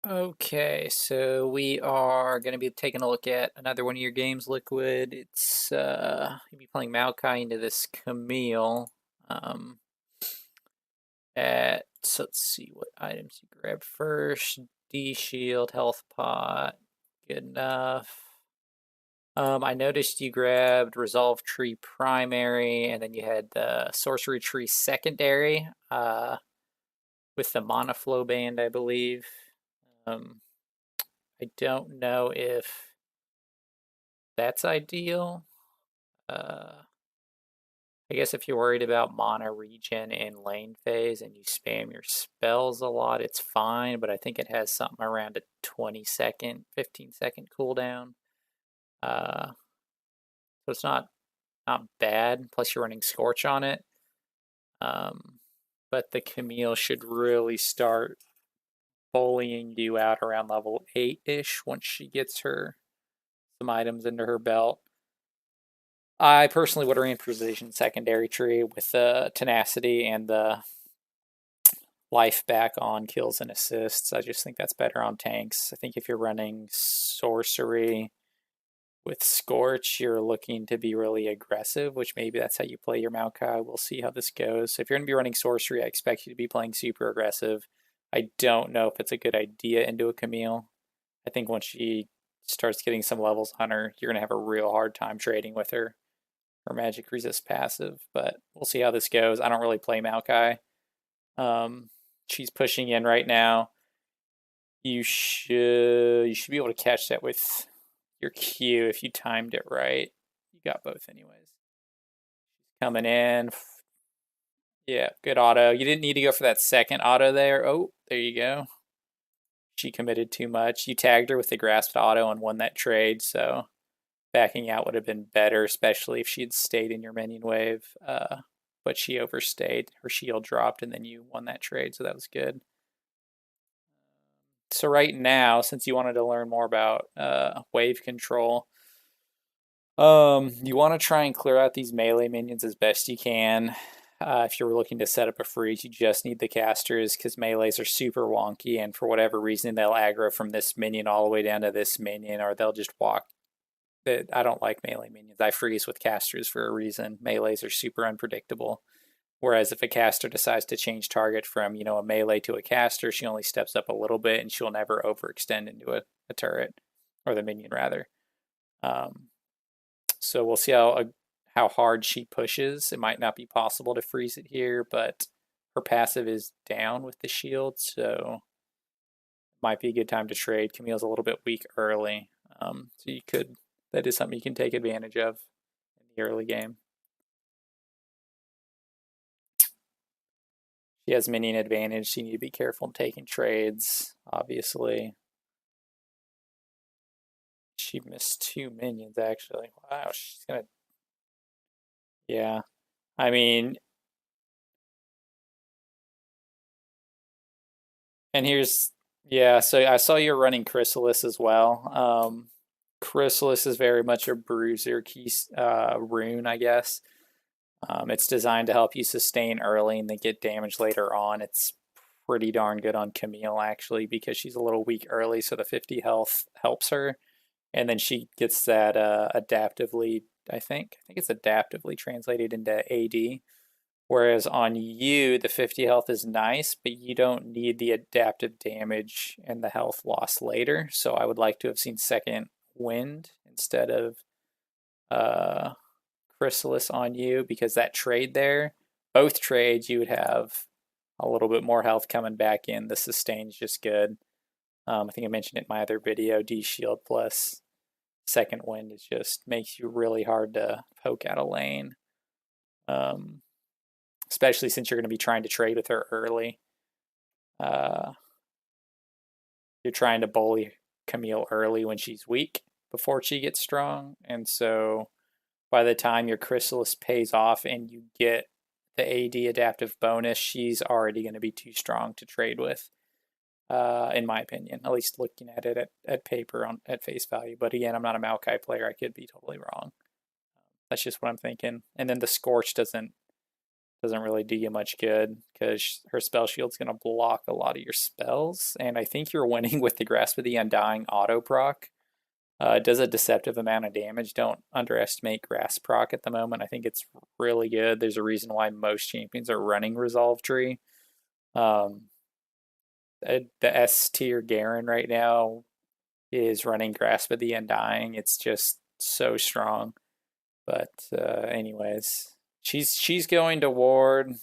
Okay, so we are going to be taking a look at another one of your games, Liquid. It's you'll be playing Maokai into this Camille. Um, let's see what items you grab first. D shield, health pot, good enough. I noticed you grabbed Resolve Tree primary, and then you had the Sorcery Tree secondary, with the Mana Flow band, I believe. Um, I don't know if that's ideal. I guess if you're worried about mana regen in lane phase and you spam your spells a lot, it's fine, but I think it has something around a 20-second, 15-second cooldown. So it's not bad. Plus you're running Scorch on it. But the Camille should really start bullying you out around level 8-ish once she gets some items into her belt. I personally would have ran Precision Secondary Tree with the Tenacity and the life back on kills and assists. I just think that's better on tanks. I think if you're running Sorcery with Scorch, you're looking to be really aggressive, which maybe that's how you play your Maokai. We'll see how this goes. So if you're going to be running Sorcery, I expect you to be playing super aggressive. I don't know if it's a good idea into a Camille. I think once she starts getting some levels on her, you're going to have a real hard time trading with her. Or magic resist passive, but we'll see how this goes. I don't really play Maokai. She's pushing in right now. You should be able to catch that with your Q if you timed it right. You got both anyways. Coming in. Yeah, good auto. You didn't need to go for that second auto there. Oh, there you go. She committed too much. You tagged her with the grasped auto and won that trade, so backing out would have been better, especially if she had stayed in your minion wave. But she overstayed. Her shield dropped, and then you won that trade, so that was good. So right now, since you wanted to learn more about wave control, you want to try and clear out these melee minions as best you can. If you're looking to set up a freeze, you just need the casters because melees are super wonky, and for whatever reason, they'll aggro from this minion all the way down to this minion, or they'll just walk. I don't like melee minions. I freeze with casters for a reason. Melees are super unpredictable. Whereas if a caster decides to change target from, a melee to a caster, she only steps up a little bit and she'll never overextend into a turret, or the minion rather. So we'll see how hard she pushes. It might not be possible to freeze it here, but her passive is down with the shield, so it might be a good time to trade. Camille's a little bit weak early, so that is something you can take advantage of in the early game. She has minion advantage, so you need to be careful in taking trades, obviously. She missed 2 minions, actually. Wow, she's gonna... Yeah. I mean... And here's... Yeah, so I saw you're running Chrysalis as well. Chrysalis is very much a bruiser key rune, I guess. It's designed to help you sustain early and then get damage later on. It's pretty darn good on Camille, actually, because she's a little weak early, so the 50 health helps her. And then she gets that adaptively, I think it's adaptively translated into AD. Whereas on you, the 50 health is nice, but you don't need the adaptive damage and the health loss later. So I would like to have seen second wind instead of Chrysalis on you, because that trade there, both trades, you would have a little bit more health coming back in. The sustain's just good. I think I mentioned it in my other video, D shield plus second wind is just makes you really hard to poke out a lane. Especially since you're going to be trying to trade with her early. You're trying to bully Camille early when she's weak before she gets strong, and so by the time your Chrysalis pays off and you get the AD adaptive bonus, she's already going to be too strong to trade with, in my opinion, at least looking at it at paper at face value. But again, I'm not a Maokai player. I could be totally wrong. That's just what I'm thinking. And then the Scorch doesn't doesn't really do you much good because her spell shield's going to block a lot of your spells. And I think you're winning with the Grasp of the Undying auto proc. It does a deceptive amount of damage. Don't underestimate Grasp proc at the moment. I think it's really good. There's a reason why most champions are running Resolve Tree. The S tier Garen right now is running Grasp of the Undying. It's just so strong. But anyways, she's going to ward.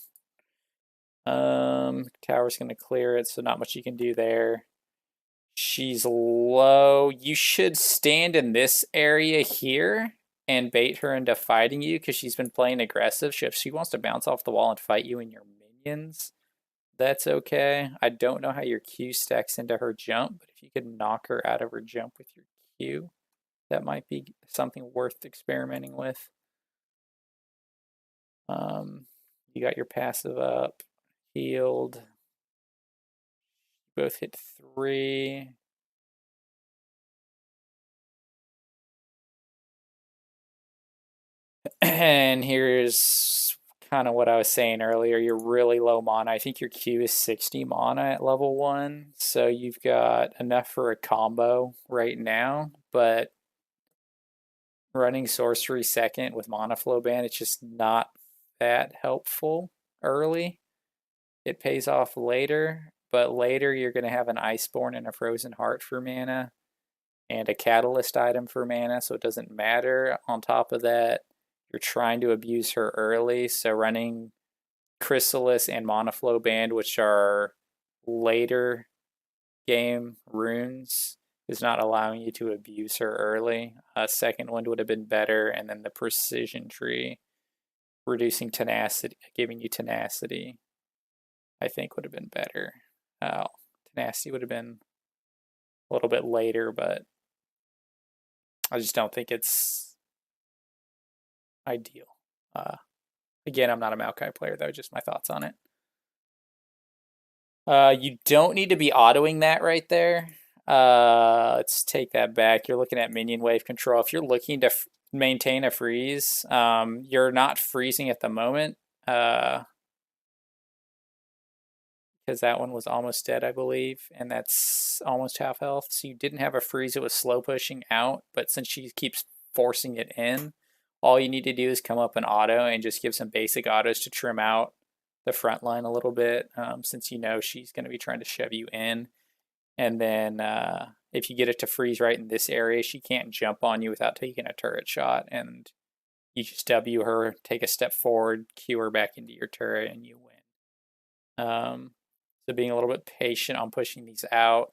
Tower's gonna clear it, so not much you can do there. She's low. You should stand in this area here and bait her into fighting you because she's been playing aggressive. If she wants to bounce off the wall and fight you and your minions, that's okay. I don't know how your Q stacks into her jump, but if you could knock her out of her jump with your Q, that might be something worth experimenting with. You got your passive up, healed. Both hit 3. And here's kind of what I was saying earlier. You're really low mana. I think your Q is 60 mana at level 1. So you've got enough for a combo right now. But running sorcery second with mana flow ban, it's just not that helpful early. It pays off later. But later you're going to have an Iceborne and a Frozen Heart for mana. And a Catalyst item for mana. So it doesn't matter. On top of that, you're trying to abuse her early, so running Chrysalis and Mana Flow Band, which are later game runes, is not allowing you to abuse her early. Second Wind would have been better, and then the Precision Tree, reducing tenacity, giving you tenacity, I think would have been better. Tenacity would have been a little bit later, but I just don't think it's ideal. Again, I'm not a Maokai player, though, just my thoughts on it. You don't need to be autoing that right there. Let's take that back. You're looking at minion wave control. If you're looking to maintain a freeze, you're not freezing at the moment. Because that one was almost dead, I believe, and that's almost half health. So you didn't have a freeze. It was slow pushing out, but since she keeps forcing it in, all you need to do is come up and auto and just give some basic autos to trim out the front line a little bit, since you know she's going to be trying to shove you in. And then if you get it to freeze right in this area, she can't jump on you without taking a turret shot. And you just W her, take a step forward, Q her back into your turret, and you win. So being a little bit patient on pushing these out.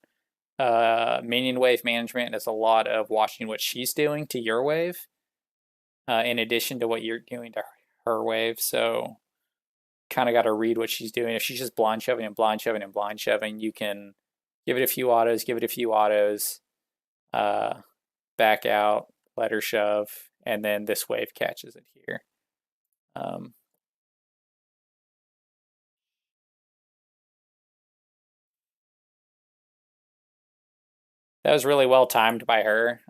Minion wave management is a lot of watching what she's doing to your wave. In addition to what you're doing to her wave. So kind of got to read what she's doing. If she's just blind shoving and blind shoving and blind shoving, you can give it a few autos, back out, let her shove, and then this wave catches it here. That was really well timed by her.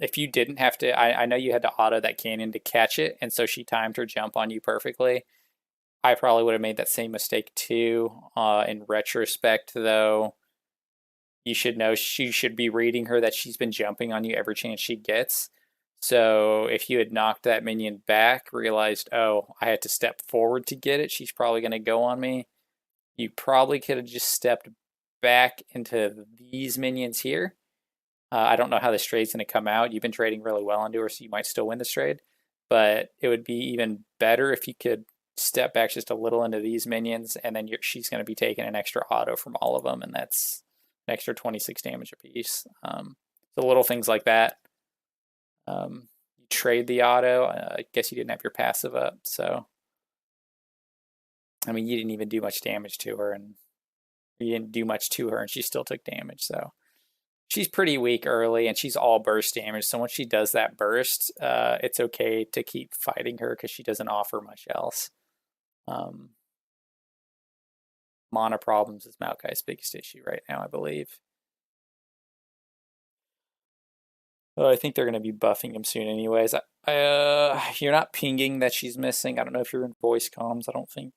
If you didn't have to, I know you had to auto that cannon to catch it, and so she timed her jump on you perfectly. I probably would have made that same mistake too. In retrospect, though, you should know she should be reading her that she's been jumping on you every chance she gets. So if you had knocked that minion back, realized, oh, I had to step forward to get it, she's probably going to go on me. You probably could have just stepped back into these minions here. I don't know how this trade's going to come out. You've been trading really well into her, so you might still win this trade. But it would be even better if you could step back just a little into these minions, and then she's going to be taking an extra auto from all of them, and that's an extra 26 damage apiece. So little things like that. You trade the auto. I guess you didn't have your passive up, so I mean, you didn't even do much damage to her, and you didn't do much to her, and she still took damage. So she's pretty weak early, and she's all burst damage. So once she does that burst, it's okay to keep fighting her because she doesn't offer much else. Mana problems is Maokai's biggest issue right now, I believe. Oh, I think they're going to be buffing him soon anyways. You're not pinging that she's missing. I don't know if you're in voice comms. I don't think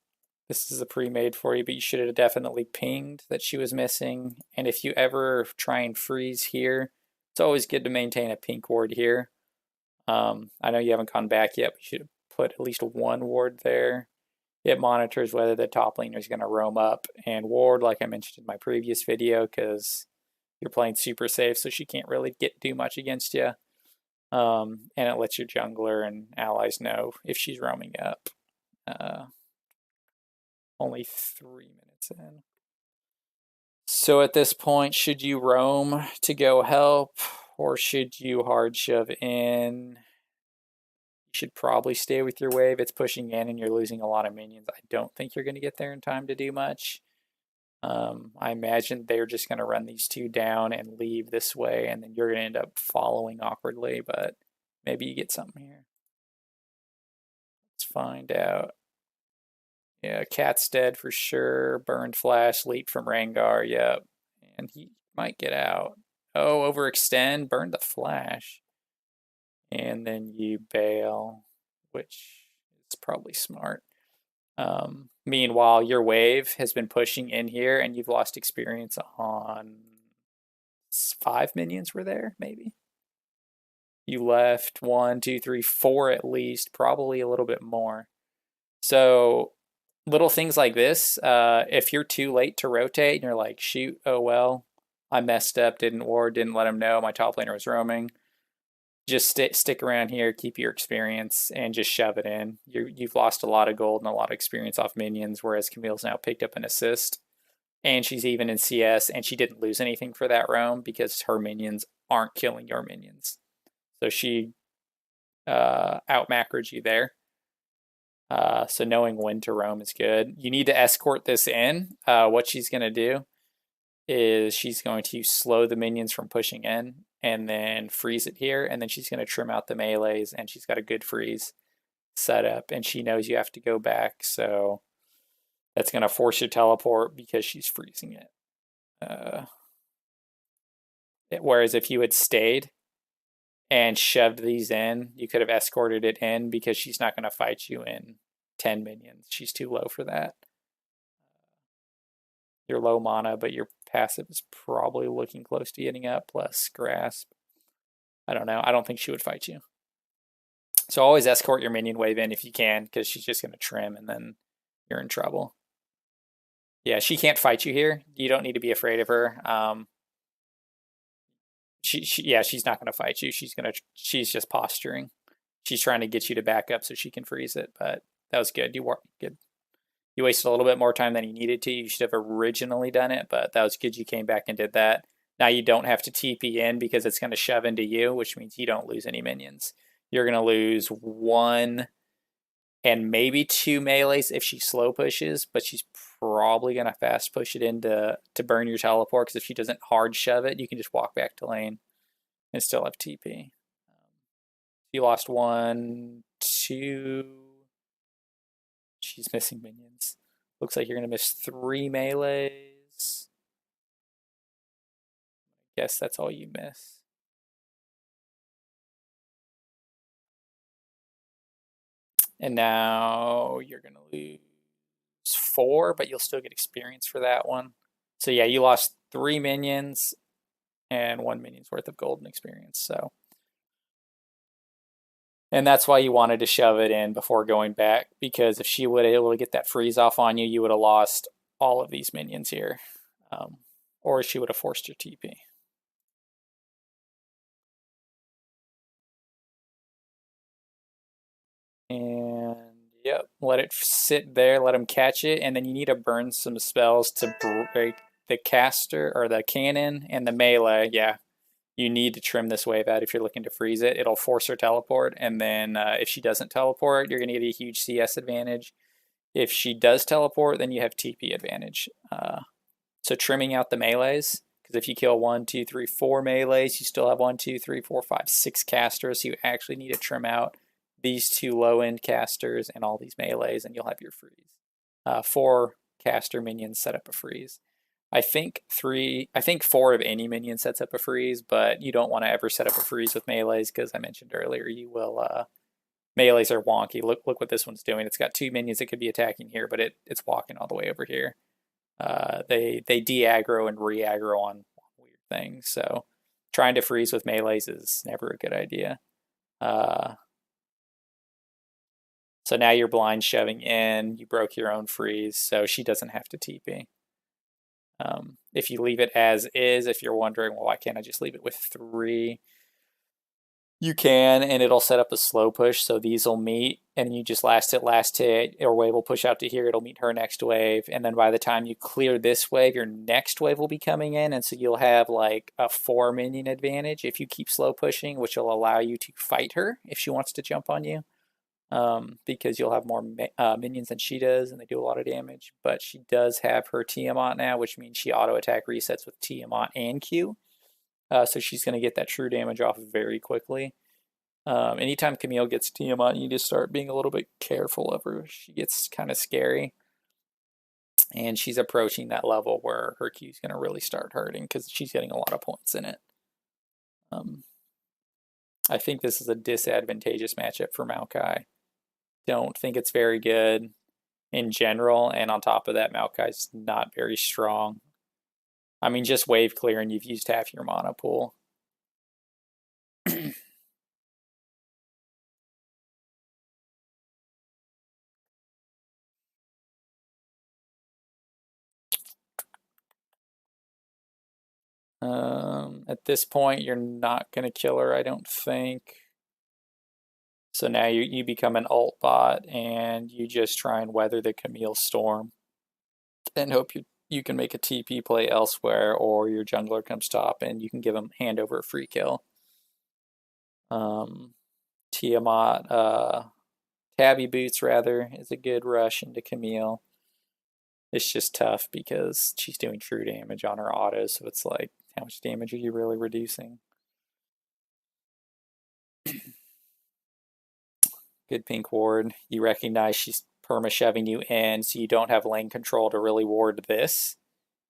this is a pre-made for you, but you should have definitely pinged that she was missing. And if you ever try and freeze here, it's always good to maintain a pink ward here. I know you haven't gone back yet, but you should have put at least one ward there. It monitors whether the top laner is going to roam up and ward, like I mentioned in my previous video, because you're playing super safe, so she can't really do much against you. And it lets your jungler and allies know if she's roaming up. Only 3 minutes in. So at this point, should you roam to go help, or should you hard shove in? You should probably stay with your wave. It's pushing in and you're losing a lot of minions. I don't think you're going to get there in time to do much. I imagine they're just going to run these two down and leave this way, and then you're going to end up following awkwardly, but maybe you get something here. Let's find out. Yeah, Cat's dead for sure. Burned Flash, leap from Rengar, yep. And he might get out. Oh, overextend, burn the Flash. And then you bail, which is probably smart. Meanwhile, your wave has been pushing in here, and you've lost experience on 5 minions were there, maybe. You left 1, 2, 3, 4 at least, probably a little bit more. So little things like this, if you're too late to rotate and you're like, shoot, oh well, I messed up, didn't ward, didn't let him know my top laner was roaming. Just stick around here, keep your experience, and just shove it in. You've lost a lot of gold and a lot of experience off minions, whereas Camille's now picked up an assist. And she's even in CS, and she didn't lose anything for that roam because her minions aren't killing your minions. So she out-macroed you there. So knowing when to roam is good. You need to escort this in. What she's going to do is she's going to slow the minions from pushing in and then freeze it here, and then she's going to trim out the melees, and she's got a good freeze set up, and she knows you have to go back, so that's going to force your teleport because she's freezing it. Whereas if you had stayed and shoved these in, you could have escorted it in because she's not going to fight you in 10 minions. She's too low for that. You're low mana, but your passive is probably looking close to getting up, plus grasp. I don't know. I don't think she would fight you. So always escort your minion wave in if you can, because she's just going to trim and then you're in trouble. Yeah, she can't fight you here. You don't need to be afraid of her. She's not going to fight you. She's just posturing. She's trying to get you to back up so she can freeze it, but that was good. You wasted a little bit more time than you needed to. You should have originally done it, but that was good. You came back and did that. Now you don't have to TP in because it's going to shove into you, which means you don't lose any minions. You're going to lose 1 and maybe 2 melees if she slow pushes, but she's probably going to fast push it in to burn your teleport, because if she doesn't hard shove it, you can just walk back to lane and still have TP. You lost 1, 2... She's missing minions. Looks like you're going to miss 3 melees. I guess that's all you miss. And now you're going to lose 4, but you'll still get experience for that one. So yeah, you lost 3 minions and 1 minion's worth of golden experience. So, and that's why you wanted to shove it in before going back, because if she would have been able to get that freeze off on you, you would have lost all of these minions here. Or she would have forced your TP. And yep, let it sit there, let him catch it, and then you need to burn some spells to break the caster or the cannon and the melee. Yeah, you need to trim this wave out if you're looking to freeze it. It'll force her teleport, and then if she doesn't teleport, you're going to get a huge CS advantage. If she does teleport, then you have TP advantage. So trimming out the melees, because if you kill 1, 2, 3, 4 melees, you still have 1, 2, 3, 4, 5, 6 casters. So you actually need to trim out these 2 low-end casters and all these melees, and you'll have your freeze. 4 caster minions set up a freeze. I think 4 of any minion sets up a freeze, but you don't want to ever set up a freeze with melees because I mentioned earlier you will melees are wonky. Look what this one's doing. It's got 2 minions that could be attacking here, but it's walking all the way over here. They de-aggro and re-aggro on weird things. So trying to freeze with melees is never a good idea. So now you're blind shoving in. You broke your own freeze, so she doesn't have to TP. If you leave it as is, if you're wondering, well, why can't I just leave it with 3? You can, and it'll set up a slow push, so these will meet, and you just last hit, or wave will push out to here, it'll meet her next wave, and then by the time you clear this wave, your next wave will be coming in, and so you'll have like a 4 minion advantage if you keep slow pushing, which will allow you to fight her if she wants to jump on you, because you'll have more minions than she does, and they do a lot of damage, but she does have her Tiamat now, which means she auto-attack resets with Tiamat and Q. So she's going to get that true damage off very quickly. Anytime Camille gets Tiamat, you just start being a little bit careful of her. She gets kind of scary. And she's approaching that level where her Q is going to really start hurting because she's getting a lot of points in it. I think this is a disadvantageous matchup for Maokai. Don't think it's very good in general. And on top of that, Maokai's not very strong. I mean, just wave clear and you've used half your mana pool. At this point, you're not going to kill her, I don't think. So now you become an alt bot and you just try and weather the Camille storm and hope you can make a TP play elsewhere, or your jungler comes top and you can give him hand over a free kill. Tiamat, Tabby Boots rather, is a good rush into Camille. It's just tough because she's doing true damage on her auto, so it's like, how much damage are you really reducing? Good pink ward. You recognize she's perma-shoving you in, so you don't have lane control to really ward this,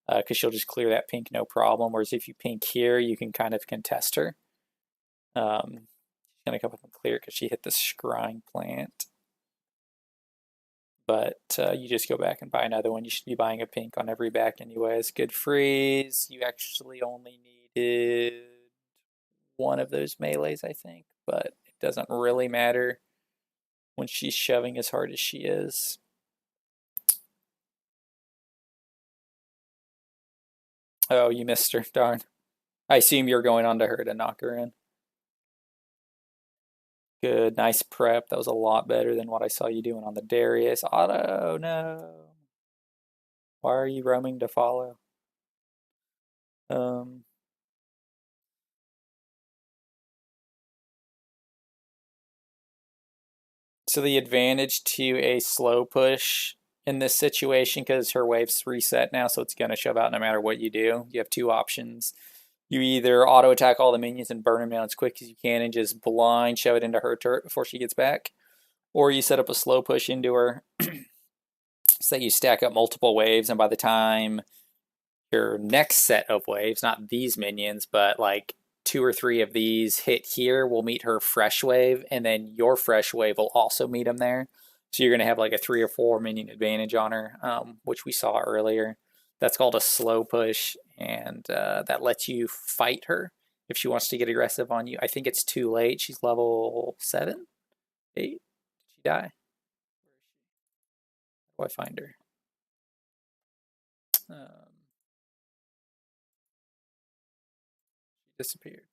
because she'll just clear that pink no problem, whereas if you pink here, you can kind of contest her. She's going to come up and clear because she hit the scrying plant. But you just go back and buy another one. You should be buying a pink on every back anyways. Good freeze. You actually only needed 1 of those melees, I think, but it doesn't really matter when she's shoving as hard as she is. Oh, you missed her, darn. I assume you're going on to her to knock her in. Good, nice prep. That was a lot better than what I saw you doing on the Darius. Auto, no. Why are you roaming to follow? So the advantage to a slow push in this situation, because her wave's reset now, so it's going to shove out no matter what you do. You have 2 options. You either auto attack all the minions and burn them down as quick as you can and just blind shove it into her turret before she gets back, or you set up a slow push into her so that you stack up multiple waves, and by the time your next set of waves, not these minions, but like 2 or 3 of these hit here, will meet her fresh wave, and then your fresh wave will also meet them there. So you're going to have like a 3 or 4 minion advantage on her, which we saw earlier. That's called a slow push, and that lets you fight her if she wants to get aggressive on you. I think it's too late. She's level 7, 8. Did she die? How do I find her? She disappeared.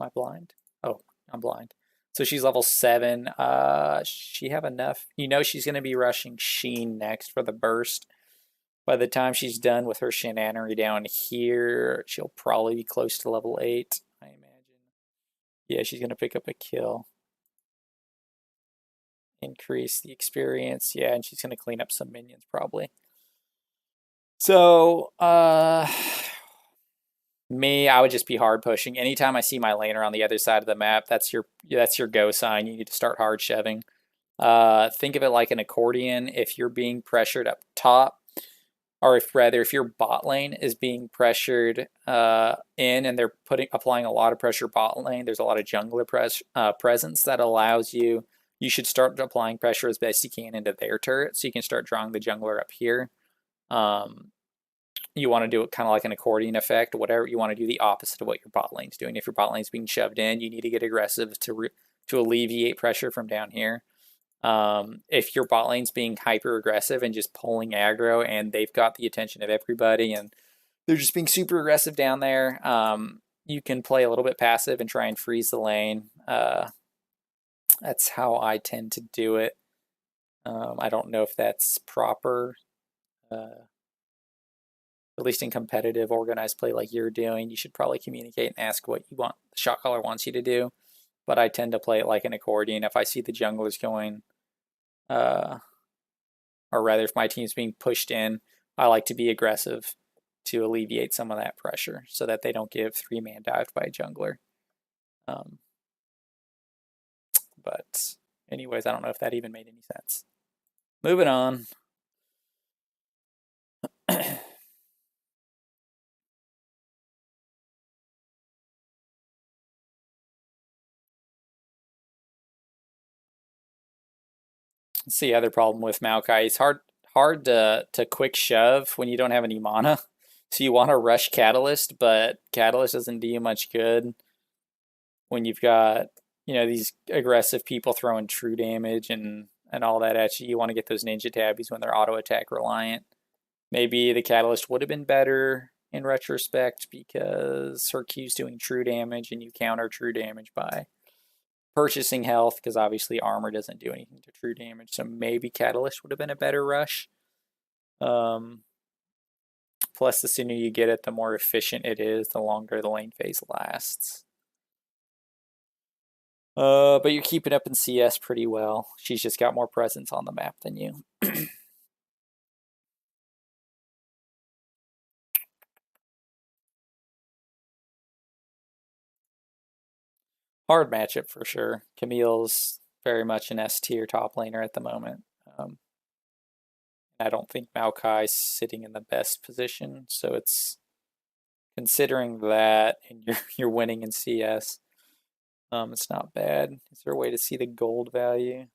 Am I blind? Oh, I'm blind. So she's level 7. She have enough. You know she's going to be rushing Sheen next for the burst. By the time she's done with her shenanery down here, she'll probably be close to level 8, I imagine. Yeah, she's going to pick up a kill. Increase the experience. Yeah, and she's going to clean up some minions probably. So, me, I would just be hard pushing. Anytime I see my laner on the other side of the map, that's your go sign. You need to start hard shoving. Think of it like an accordion. If you're being pressured up top, or if your bot lane is being pressured in, and they're applying a lot of pressure bot lane, there's a lot of jungler presence that allows you. You should start applying pressure as best you can into their turret, so you can start drawing the jungler up here. You want to do it kind of like an accordion effect. Whatever you want to do, the opposite of what your bot lane's doing. If your bot lane's being shoved in, you need to get aggressive to alleviate pressure from down here. If your bot lane's being hyper aggressive and just pulling aggro, and they've got the attention of everybody, and they're just being super aggressive down there, you can play a little bit passive and try and freeze the lane. That's how I tend to do it. I don't know if that's proper. At least in competitive organized play like you're doing, you should probably communicate and ask what you want, the shot caller wants you to do. But I tend to play it like an accordion. If I see the junglers going, or rather if my team's being pushed in, I like to be aggressive to alleviate some of that pressure so that they don't give 3-man dived by a jungler. But anyways, I don't know if that even made any sense. Moving on. That's the other problem with Maokai. It's hard to quick shove when you don't have any mana. So you want to rush Catalyst, but Catalyst doesn't do you much good when you've got, you know, these aggressive people throwing true damage and all that at you. You want to get those ninja tabbies when they're auto attack reliant. Maybe the Catalyst would have been better in retrospect because her Q's doing true damage and you counter true damage by purchasing health, because obviously armor doesn't do anything to true damage. So maybe Catalyst would have been a better rush. Plus, the sooner you get it, the more efficient it is, the longer the lane phase lasts. But you're keeping up in CS pretty well. She's just got more presence on the map than you. Hard matchup for sure. Camille's very much an S tier top laner at the moment. I don't think Maokai's sitting in the best position, so it's considering that and you're winning in CS. It's not bad. Is there a way to see the gold value?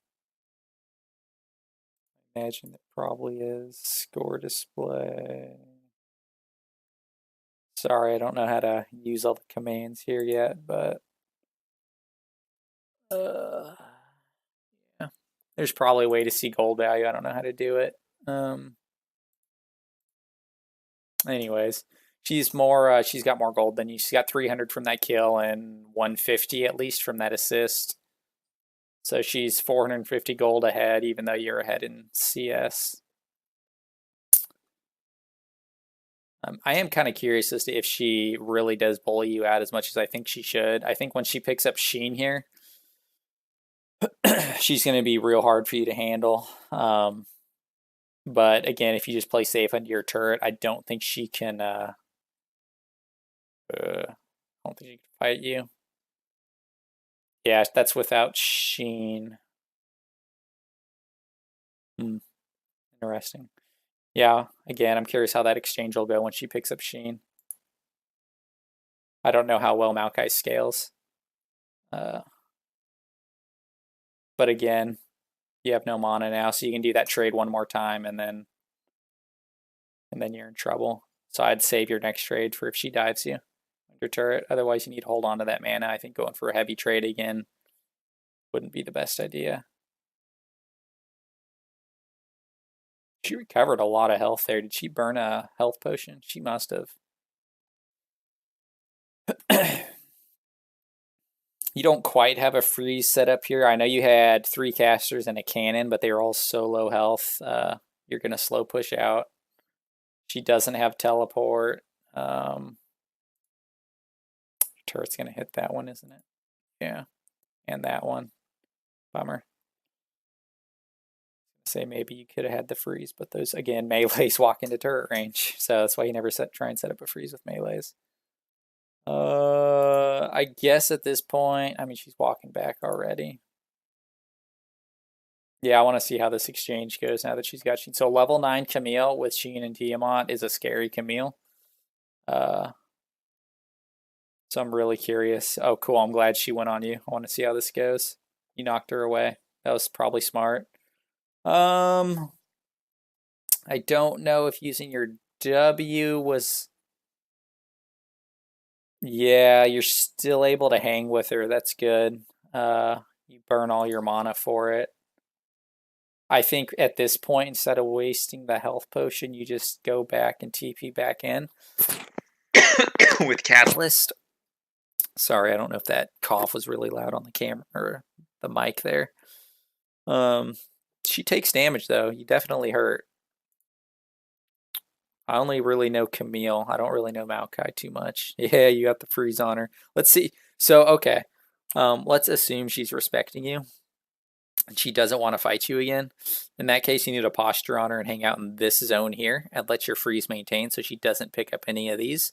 I imagine there probably is. Score display. Sorry, I don't know how to use all the commands here yet, but yeah. There's probably a way to see gold value. I don't know how to do it. Anyways, she's got more gold than you. She's got 300 from that kill and 150 at least from that assist. So she's 450 gold ahead, even though you're ahead in CS. I am kind of curious as to if she really does bully you out as much as I think she should. I think when she picks up Sheen here, she's going to be real hard for you to handle. But again, if you just play safe under your turret, I don't think she can. I don't think she can fight you. Yeah, that's without Sheen. Interesting. Yeah, again, I'm curious how that exchange will go when she picks up Sheen. I don't know how well Maokai scales. But again, you have no mana now, so you can do that trade one more time, and then you're in trouble. So I'd save your next trade for if she dives you under turret. Otherwise, you need to hold on to that mana. I think going for a heavy trade again wouldn't be the best idea. She recovered a lot of health there. Did she burn a health potion? She must have. You don't quite have a freeze set up here. I know you had 3 casters and a cannon, but they were all so low health. You're going to slow push out. She doesn't have teleport. Turret's going to hit that one, isn't it? Yeah. And that one. Bummer. Say maybe you could have had the freeze, but those, again, melees walk into turret range. So that's why you never try and set up a freeze with melees. I guess at this point, I mean, she's walking back already. Yeah, I want to see how this exchange goes now that she's got Sheen. So level 9 Camille with Sheen and Tiamat is a scary Camille. So I'm really curious. Oh, cool. I'm glad she went on you. I want to see how this goes. You knocked her away. That was probably smart. I don't know if using your W was... Yeah, you're still able to hang with her. That's good. You burn all your mana for it. I think at this point, instead of wasting the health potion, you just go back and TP back in with Catalyst. Sorry, I don't know if that cough was really loud on the camera or the mic there. She takes damage though. You definitely hurt. I only really know Camille. I don't really know Maokai too much. Yeah, you got the freeze on her. Let's see. So, okay. Let's assume she's respecting you and she doesn't want to fight you again. In that case, you need a posture on her and hang out in this zone here and let your freeze maintain so she doesn't pick up any of these.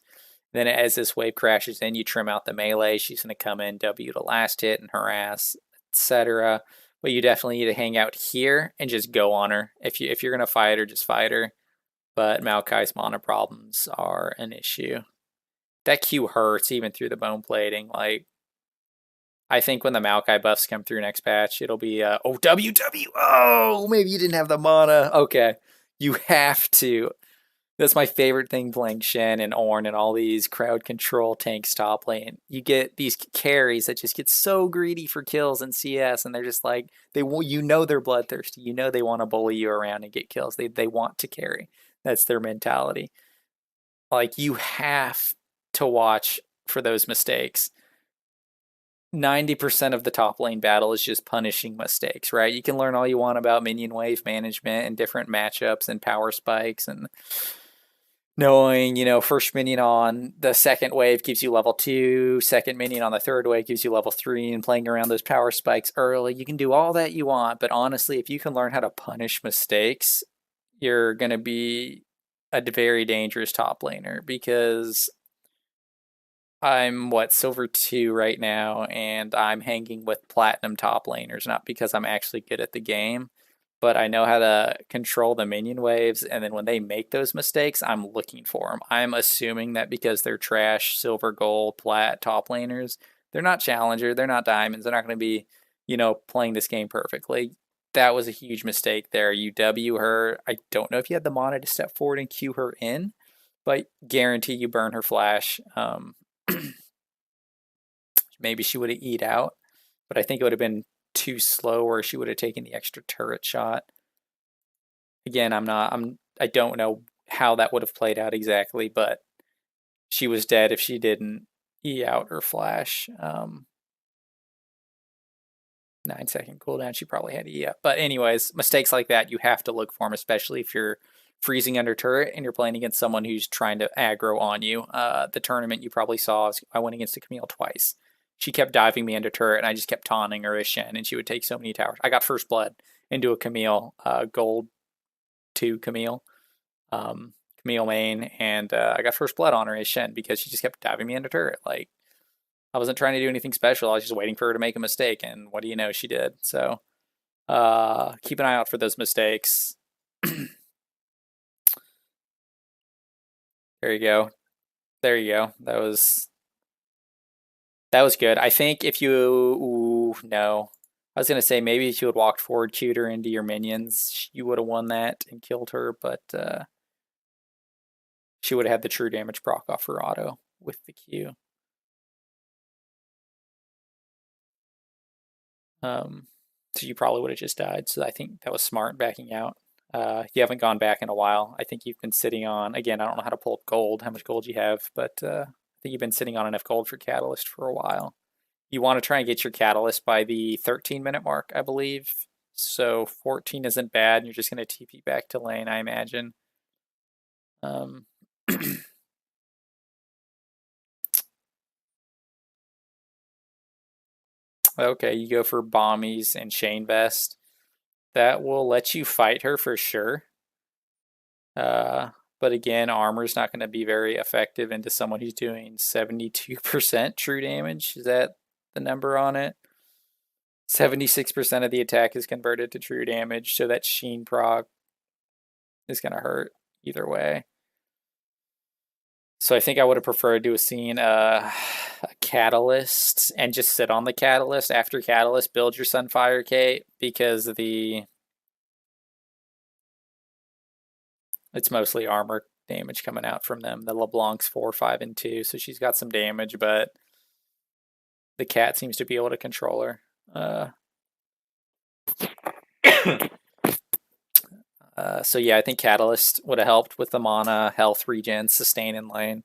Then as this wave crashes in, you trim out the melee. She's going to come in, W to last hit and harass, etc. But you definitely need to hang out here and just go on her. If you're going to fight her, just fight her. But Maokai's mana problems are an issue. That Q hurts even through the bone plating. Like, I think when the Maokai buffs come through next patch, it'll be, oh, W. Oh, maybe you didn't have the mana. Okay. You have to. That's my favorite thing playing Shen and Ornn and all these crowd control tanks top lane. You get these carries that just get so greedy for kills in CS, and they're just like, you know they're bloodthirsty. You know they want to bully you around and get kills. They want to carry. That's their mentality. Like, you have to watch for those mistakes. 90% of the top lane battle is just punishing mistakes, right? You can learn all you want about minion wave management and different matchups and power spikes and knowing, first minion on the second wave gives you level 2, second minion on the third wave gives you level 3, and playing around those power spikes early. You can do all that you want, but honestly, if you can learn how to punish mistakes, you're going to be a very dangerous top laner, because I'm silver 2 right now, and I'm hanging with platinum top laners, not because I'm actually good at the game, but I know how to control the minion waves, and then when they make those mistakes, I'm looking for them. I'm assuming that because they're trash, silver, gold, plat, top laners, they're not challenger, they're not diamonds, they're not going to be, playing this game perfectly. That was a huge mistake there. You W her. I don't know if you had the mana to step forward and Q her in, but guarantee you burn her flash. Maybe she would have E'd out, but I think it would have been too slow, or she would have taken the extra turret shot. Again, I don't know how that would have played out exactly, but she was dead if she didn't E out or flash. 9-second cooldown, she probably had E up. But anyways, mistakes like that, you have to look for them, especially if you're freezing under turret and you're playing against someone who's trying to aggro on you. The tournament you probably saw, I went against a Camille twice. She kept diving me into turret, and I just kept taunting her as Shen, and she would take so many towers. I got first blood into a Camille, gold 2 Camille, Camille main, and I got first blood on her as Shen because she just kept diving me into turret. Like, I wasn't trying to do anything special. I was just waiting for her to make a mistake, and what do you know, she did. So keep an eye out for those mistakes. There you go. There you go. That was good. I think if you... no. I was going to say maybe if you had walked forward, queued her into your minions, you would have won that and killed her, but she would have had the true damage proc off her auto with the Q. So you probably would have just died, so I think that was smart backing out. You haven't gone back in a while. I think you've been sitting on, again, I don't know how to pull up gold, how much gold you have, but I think you've been sitting on enough gold for Catalyst for a while. You want to try and get your Catalyst by the 13-minute mark, I believe. So 14 isn't bad, and you're just going to TP back to lane, I imagine. Okay, you go for Bombies and Shane Vest. That will let you fight her for sure. But again, armor's not going to be very effective into someone who's doing 72% true damage. Is that the number on it? 76% of the attack is converted to true damage, so that Sheen proc is going to hurt either way. So I think I would have preferred to have seen a Catalyst and just sit on the Catalyst. After Catalyst, build your Sunfire Cape, because it's mostly armor damage coming out from them. The LeBlanc's 4, 5, and 2, so she's got some damage, but the cat seems to be able to control her. So yeah, I think Catalyst would have helped with the mana, health regen, sustain in lane.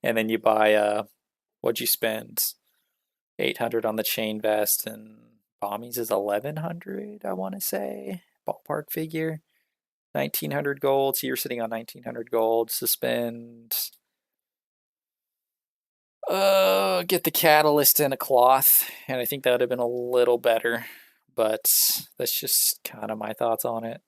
And then you buy, what'd you spend? 800 on the chain vest, and Bommies is 1100, I want to say. Ballpark figure. 1900 gold, so you're sitting on 1900 gold. Suspend. Get the Catalyst and a cloth, and I think that would have been a little better. But that's just kind of my thoughts on it.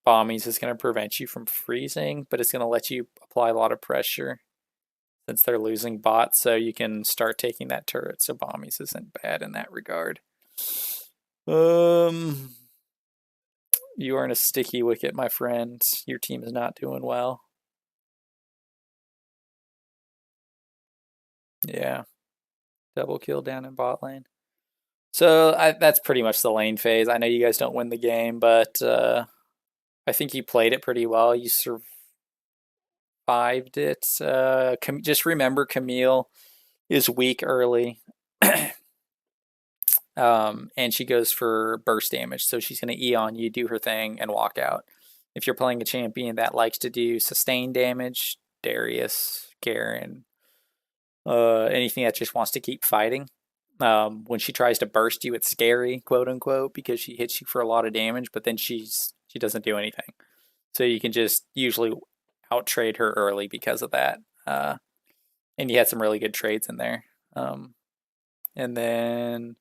Bommies is going to prevent you from freezing, but it's going to let you apply a lot of pressure since they're losing bots, so you can start taking that turret. So Bommies isn't bad in that regard. You are in a sticky wicket, my friend. Your team is not doing well. Yeah. Double kill down in bot lane. So that's pretty much the lane phase. I know you guys don't win the game, but I think you played it pretty well. You survived it. Just remember, Camille is weak early. And she goes for burst damage, so she's going to E on you, do her thing, and walk out. If you're playing a champion that likes to do sustained damage, Darius, Garen, anything that just wants to keep fighting, when she tries to burst you, it's scary, quote unquote, because she hits you for a lot of damage, but then she doesn't do anything. So you can just usually out trade her early because of that. And you had some really good trades in there. And then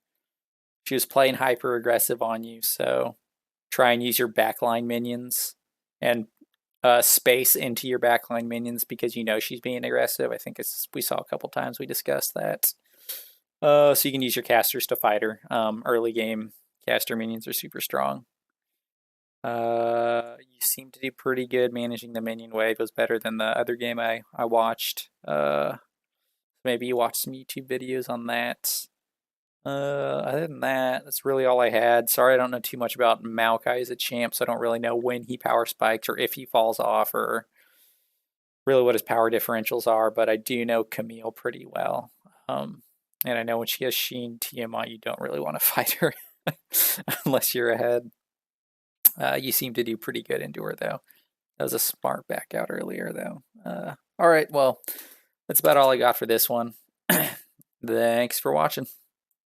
she was playing hyper aggressive on you, so try and use your backline minions and space into your backline minions, because you know she's being aggressive. I think we saw a couple times we discussed that. So you can use your casters to fight her. Early game caster minions are super strong. You seem to do pretty good managing the minion wave. It was better than the other game I watched. Maybe you watched some YouTube videos on that. Other than that, that's really all I had. Sorry, I don't know too much about Maokai as a champ, so I don't really know when he power spikes or if he falls off or really what his power differentials are, but I do know Camille pretty well. And I know when she has Sheen TMI, you don't really want to fight her unless you're ahead. You seem to do pretty good into her, though. That was a smart back out earlier, though. All right, well, that's about all I got for this one. Thanks for watching.